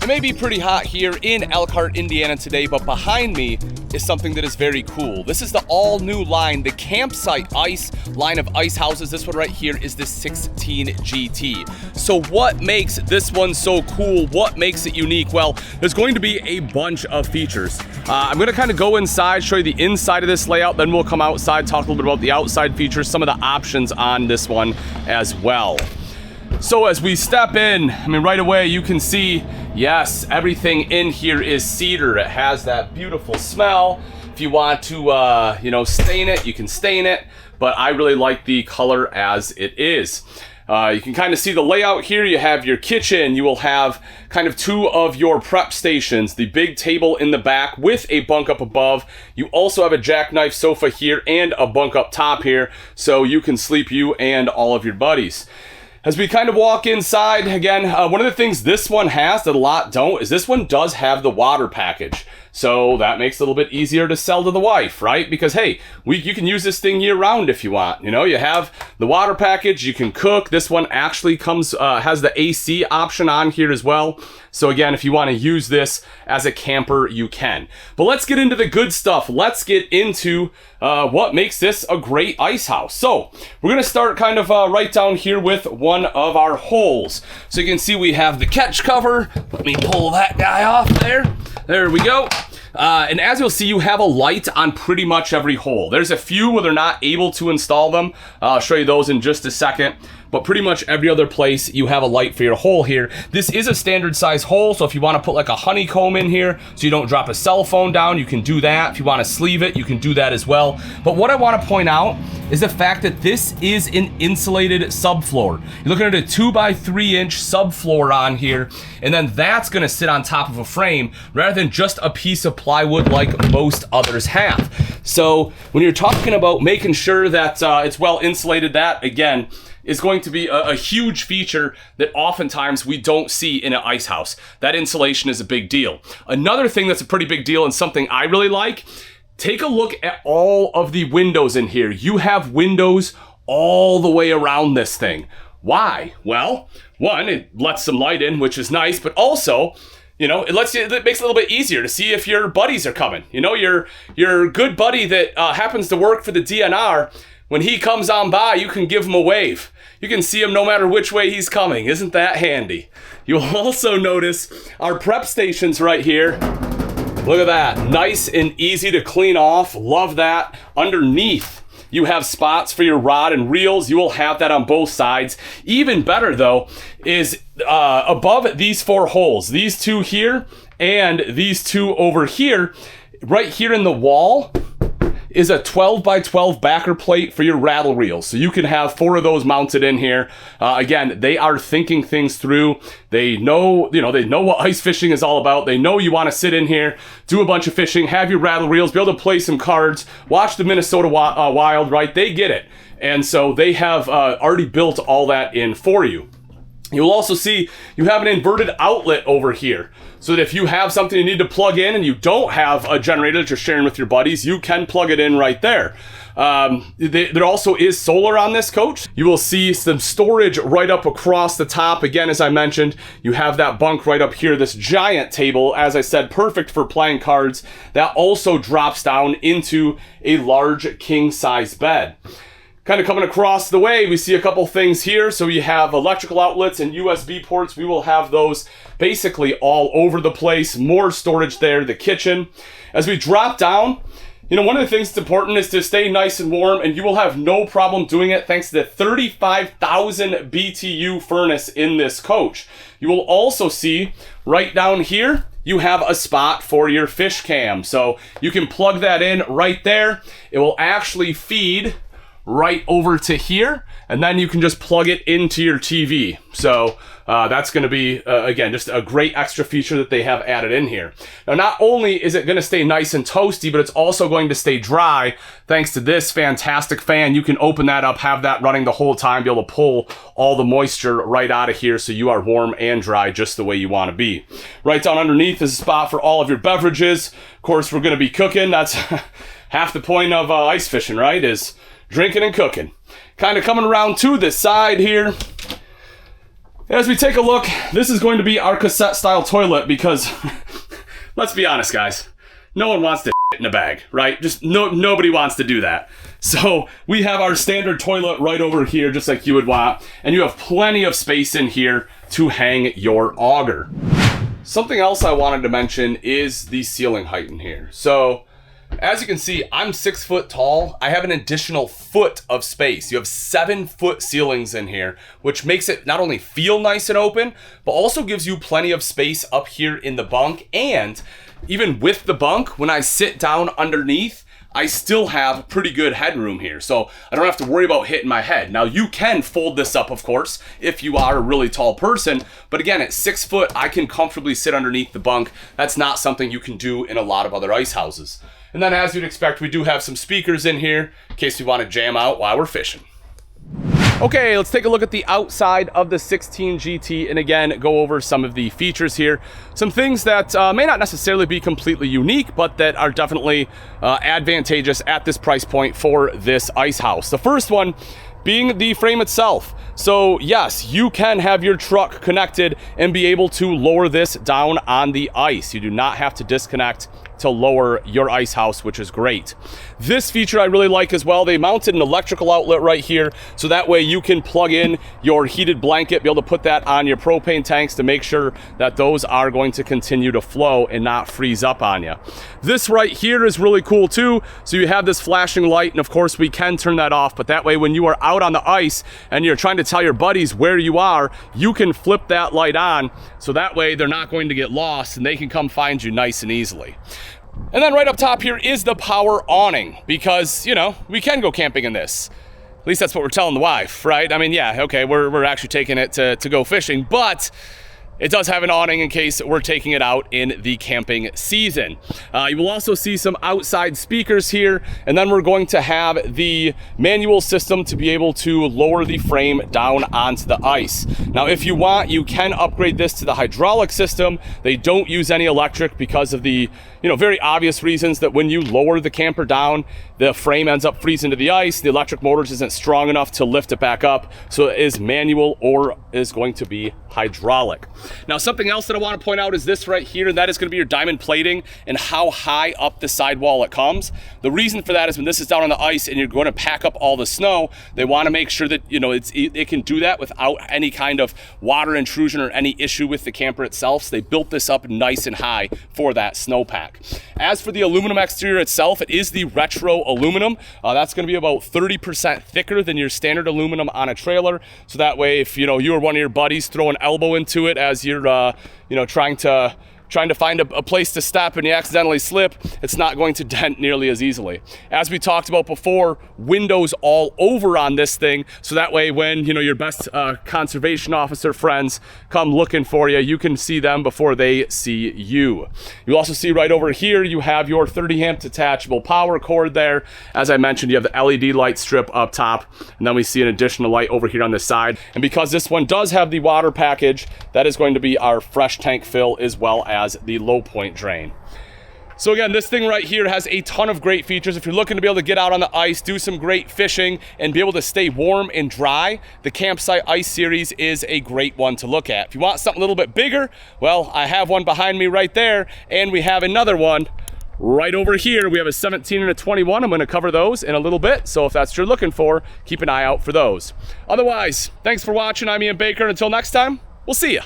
It may be pretty hot here in Elkhart, Indiana today, but behind me is something that is very cool. This is the all-new line, the Campsite Ice line of ice houses. This one right here is the 16 GT. So what makes this one so cool? What makes it unique? Well, there's going to be a bunch of features. I'm gonna kind of go inside, show you the inside of this layout, then we'll come outside, talk a little bit about the outside features, some of the options on this one as well. So as we step in, I mean, right away you can see, yes, everything in here is cedar. It has that beautiful smell. If you want to, stain it, you can stain it, but I really like the color as it is. You can kind of see the layout here. You have your kitchen. You will have kind of two of your prep stations, the big table in the back with a bunk up above. You also have a jackknife sofa here and a bunk up top here, so you can sleep, you and all of your buddies. As we kind of walk inside, again, one of the things this one has that a lot don't is this one does have the water package. So that makes it a little bit easier to sell to the wife, right? Because, hey, you can use this thing year round if you want. You know, you have the water package, you can cook. This one actually has the AC option on here as well. So again, if you want to use this as a camper, you can. But let's get into the good stuff. Let's get into what makes this a great ice house. So we're going to start kind of right down here with one of our holes. So you can see we have the catch cover. Let me pull that guy off there. There we go. And as you'll see, you have a light on pretty much every hole. There's a few where they're not able to install them. I'll show you those in just a second. But pretty much every other place you have a light for your hole here. This is a standard size hole, so if you want to put like a honeycomb in here so you don't drop a cell phone down, you can do that. If you want to sleeve it, you can do that as well. But what I want to point out is the fact that this is an insulated subfloor. You're looking at a 2x3 inch subfloor on here, and then that's going to sit on top of a frame rather than just a piece of plywood like most others have. So when you're talking about making sure that it's well insulated, that again is going to be a huge feature that oftentimes we don't see in an ice house. That insulation is a big deal. Another thing that's a pretty big deal and something I really like, take a look at all of the windows in here. You have windows all the way around this thing. Why? Well, one, it lets some light in, which is nice, but also, you know, it makes it a little bit easier to see if your buddies are coming. You know, your good buddy that happens to work for the DNR, when he comes on by, you can give him a wave. You can see him no matter which way he's coming. Isn't that handy? You'll also notice our prep stations right here. Look at that. Nice and easy to clean off. Love that. Underneath, you have spots for your rod and reels. You will have that on both sides. Even better, though, is above these four holes, these two here and these two over here, right here in the wall, is a 12x12 backer plate for your rattle reels. So you can have four of those mounted in here. Again, they are thinking things through. They know what ice fishing is all about. They know you want to sit in here, do a bunch of fishing, have your rattle reels, be able to play some cards, watch the Minnesota Wild, right? They get it. And so they have already built all that in for you. You'll also see you have an inverted outlet over here, so that if you have something you need to plug in and you don't have a generator that you're sharing with your buddies, you can plug it in right there. There also is solar on this coach. You will see some storage right up across the top. Again, as I mentioned, you have that bunk right up here, this giant table, as I said, perfect for playing cards. That also drops down into a large king-size bed. Kind of coming across the way, we see a couple things here. So you have electrical outlets and USB ports. We will have those basically all over the place. More storage there, the kitchen. As we drop down, you know, one of the things that's important is to stay nice and warm, and you will have no problem doing it thanks to the 35,000 BTU furnace in this coach. You will also see right down here, you have a spot for your fish cam. So you can plug that in right there. It will actually feed right over to here, and then you can just plug it into your TV. So that's going to be, again, just a great extra feature that they have added in here. Now, not only is it going to stay nice and toasty, but it's also going to stay dry thanks to this fantastic fan. You can open that up, have that running the whole time, be able to pull all the moisture right out of here so you are warm and dry just the way you want to be. Right down underneath is a spot for all of your beverages. Of course, we're going to be cooking. That's half the point of ice fishing, right, is drinking and cooking. Kind of coming around to this side here, As we take a look, this is going to be our cassette style toilet because let's be honest, guys, no one wants to in a bag, right? Just nobody wants to do that. So we have our standard toilet right over here, just like you would want, and you have plenty of space in here to hang your auger. Something else I wanted to mention is the ceiling height in here. So as you can see, I'm 6 foot tall. I have an additional foot of space. You have 7 foot ceilings in here, which makes it not only feel nice and open, but also gives you plenty of space up here in the bunk. And even with the bunk, when I sit down underneath, I still have pretty good headroom here. So I don't have to worry about hitting my head. Now you can fold this up, of course, if you are a really tall person. But again, at 6 foot, I can comfortably sit underneath the bunk. That's not something you can do in a lot of other ice houses. And then as you'd expect, we do have some speakers in here in case we want to jam out while we're fishing. Okay, let's take a look at the outside of the 16 GT and again, go over some of the features here. Some things that may not necessarily be completely unique, but that are definitely advantageous at this price point for this ice house. The first one being the frame itself. So yes, you can have your truck connected and be able to lower this down on the ice. You do not have to disconnect to lower your ice house, which is great. This feature I really like as well. They mounted an electrical outlet right here, so that way you can plug in your heated blanket, be able to put that on your propane tanks to make sure that those are going to continue to flow and not freeze up on you. This right here is really cool too. So you have this flashing light, and of course we can turn that off, but that way when you are out on the ice and you're trying to tell your buddies where you are, you can flip that light on, so that way they're not going to get lost and they can come find you nice and easily. And then right up top here is the power awning, because, you know, we can go camping in this. At least that's what we're telling the wife, right? I mean, yeah, okay, we're actually taking it to go fishing, but it does have an awning in case we're taking it out in the camping season. You will also see some outside speakers here, and then we're going to have the manual system to be able to lower the frame down onto the ice. Now, if you want, you can upgrade this to the hydraulic system. They don't use any electric because of the, you know, very obvious reasons that when you lower the camper down, the frame ends up freezing to the ice. The electric motors isn't strong enough to lift it back up, so it is manual or is going to be hydraulic. Now, something else that I want to point out is this right here, and that is going to be your diamond plating and how high up the sidewall it comes. The reason for that is when this is down on the ice and you're going to pack up all the snow, they want to make sure that, you know, it can do that without any kind of water intrusion or any issue with the camper itself. So they built this up nice and high for that snowpack. As for the aluminum exterior itself, it is the retro aluminum. That's going to be about 30% thicker than your standard aluminum on a trailer. So that way, if you know you or one of your buddies throw an elbow into it as you're you know, trying to find a place to step and you accidentally slip, it's not going to dent nearly as easily. As we talked about before, windows all over on this thing, so that way when, you know, your best conservation officer friends come looking for you, you can see them before they see you. You'll also see right over here, you have your 30 amp detachable power cord there. As I mentioned, you have the LED light strip up top, and then we see an additional light over here on this side. And because this one does have the water package, that is going to be our fresh tank fill as well as the low point drain. So again, this thing right here has a ton of great features. If you're looking to be able to get out on the ice, do some great fishing, and be able to stay warm and dry, the Campsite Ice Series is a great one to look at. If you want something a little bit bigger, well, I have one behind me right there, and we have another one right over here. We have a 17 and a 21. I'm going to cover those in a little bit, so if that's what you're looking for, keep an eye out for those. Otherwise, thanks for watching. I'm Ian Baker. Until next time, we'll see ya.